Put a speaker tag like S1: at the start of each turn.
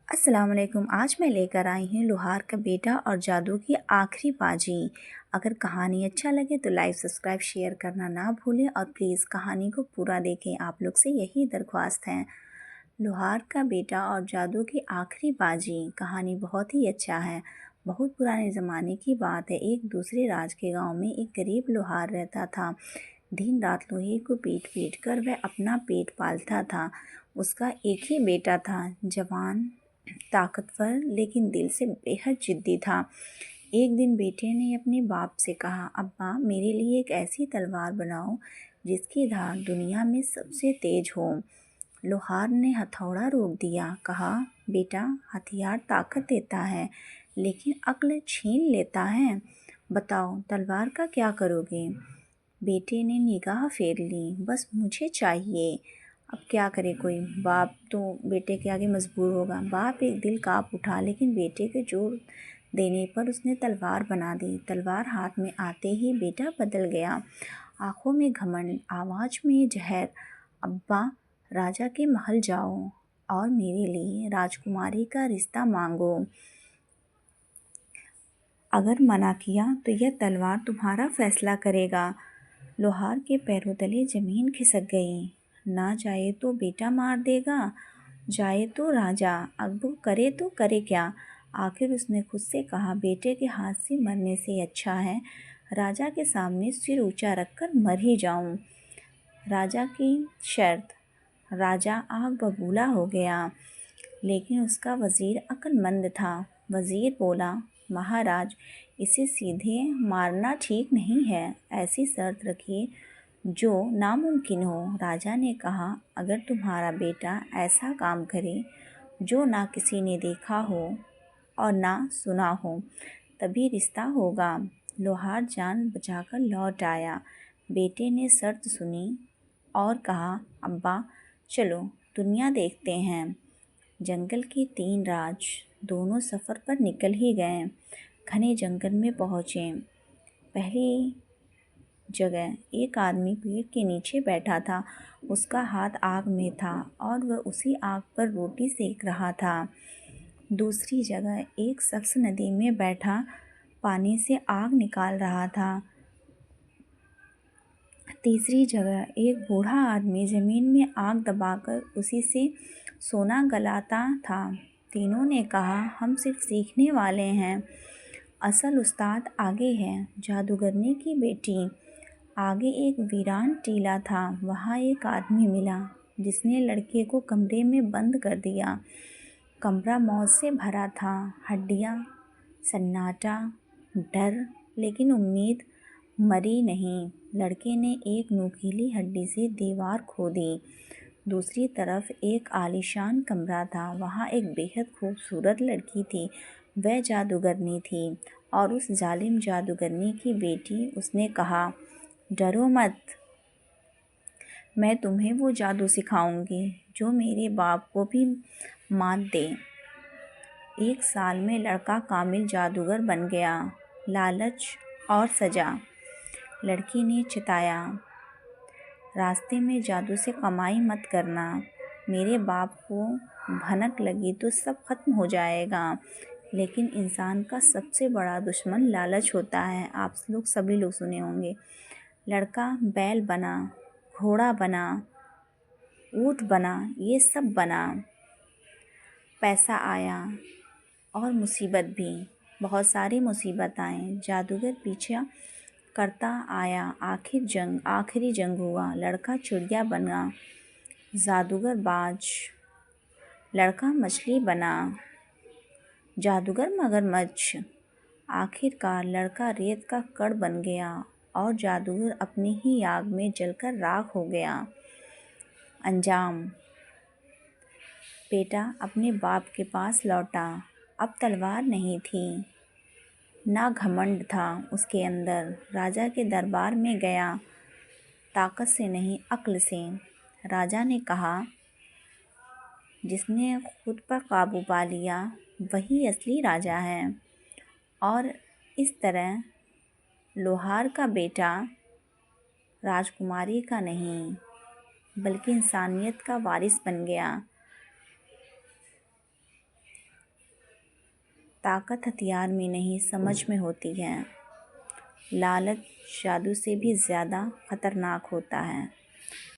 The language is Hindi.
S1: अस्सलाम वालेकुम। आज मैं लेकर आई हूँ लोहार का बेटा और जादू की आखिरी बाजी। अगर कहानी अच्छा लगे तो लाइक सब्सक्राइब शेयर करना ना भूलें और प्लीज़ कहानी को पूरा देखें। आप लोग से यही दरख्वास्त है। लोहार का बेटा और जादू की आखिरी बाजी कहानी बहुत ही अच्छा है। बहुत पुराने ज़माने की बात है। एक दूसरे राज के गांव में एक गरीब लोहार रहता था। दिन रात लोहे को पीट पीट कर वह अपना पेट पालता था। उसका एक ही बेटा था, जवान, ताकतवर, लेकिन दिल से बेहद जिद्दी था। एक दिन बेटे ने अपने बाप से कहा, अब्बा मेरे लिए एक ऐसी तलवार बनाओ जिसकी धार दुनिया में सबसे तेज हो। लोहार ने हथौड़ा रोक दिया, कहा, बेटा हथियार ताकत देता है लेकिन अक्ल छीन लेता है। बताओ तलवार का क्या करोगे। बेटे ने निगाह फेर ली, बस मुझे चाहिए। अब क्या करे कोई, बाप तो बेटे के आगे मजबूर होगा। बाप एक दिल काँप उठा, लेकिन बेटे के जोर देने पर उसने तलवार बना दी। तलवार हाथ में आते ही बेटा बदल गया। आंखों में घमंड, आवाज़ में जहर। अब्बा राजा के महल जाओ और मेरे लिए राजकुमारी का रिश्ता मांगो। अगर मना किया तो यह तलवार तुम्हारा फैसला करेगा। लोहार के पैरों तले जमीन खिसक गई। ना जाए तो बेटा मार देगा, जाए तो राजा। अब वो करे तो करे क्या। आखिर उसने खुद से कहा, बेटे के हाथ से मरने से अच्छा है राजा के सामने सिर ऊंचा रखकर मर ही जाऊं। राजा की शर्त। राजा आग बबूला हो गया, लेकिन उसका वज़ीर अक्लमंद था। वज़ीर बोला, महाराज इसे सीधे मारना ठीक नहीं है, ऐसी शर्त रखिए जो नामुमकिन हो। राजा ने कहा, अगर तुम्हारा बेटा ऐसा काम करे जो ना किसी ने देखा हो और ना सुना हो तभी रिश्ता होगा। लोहार जान बचाकर लौट आया। बेटे ने शर्त सुनी और कहा, अब्बा चलो दुनिया देखते हैं। जंगल के 3 राज दोनों सफ़र पर निकल ही गए। घने जंगल में पहुँचे। पहली जगह एक आदमी पेड़ के नीचे बैठा था। उसका हाथ आग में था और वह उसी आग पर रोटी सेक रहा था। दूसरी जगह एक शख्स नदी में बैठा पानी से आग निकाल रहा था। तीसरी जगह एक बूढ़ा आदमी ज़मीन में आग दबाकर उसी से सोना गलाता था। तीनों ने कहा, हम सिर्फ सीखने वाले हैं, असल उस्ताद आगे है। जादूगरनी की बेटी। आगे एक वीरान टीला था। वहाँ एक आदमी मिला जिसने लड़के को कमरे में बंद कर दिया। कमरा मौत से भरा था। हड्डियाँ, सन्नाटा, डर, लेकिन उम्मीद मरी नहीं। लड़के ने एक नुकीली हड्डी से दीवार खोदी। दूसरी तरफ एक आलीशान कमरा था। वहाँ एक बेहद खूबसूरत लड़की थी। वह जादूगरनी थी और उस जालिम जादूगरनी की बेटी। उसने कहा, डरो मत, मैं तुम्हें वो जादू सिखाऊंगी जो मेरे बाप को भी मात दे। 1 साल में लड़का कामिल जादूगर बन गया। लालच और सजा। लड़की ने चिताया, रास्ते में जादू से कमाई मत करना, मेरे बाप को भनक लगी तो सब खत्म हो जाएगा। लेकिन इंसान का सबसे बड़ा दुश्मन लालच होता है। आप लोग सभी लोग सुने होंगे। लड़का बैल बना, घोड़ा बना, ऊँट बना, ये सब बना। पैसा आया और मुसीबत भी, बहुत सारी मुसीबत आए। जादूगर पीछा करता आया। आखिरी जंग हुआ। लड़का चिड़िया बना, जादूगर बाज। लड़का मछली बना, जादूगर मगरमच्छ। आखिरकार लड़का रेत का कण बन गया और जादूगर अपनी ही आग में जलकर राख हो गया। अंजाम। बेटा अपने बाप के पास लौटा। अब तलवार नहीं थी, ना घमंड था उसके अंदर। राजा के दरबार में गया, ताकत से नहीं अक्ल से। राजा ने कहा, जिसने खुद पर काबू पा लिया वही असली राजा है। और इस तरह लोहार का बेटा राजकुमारी का नहीं बल्कि इंसानियत का वारिस बन गया। ताकत हथियार में नहीं समझ में होती है। लालच जादू से भी ज़्यादा खतरनाक होता है।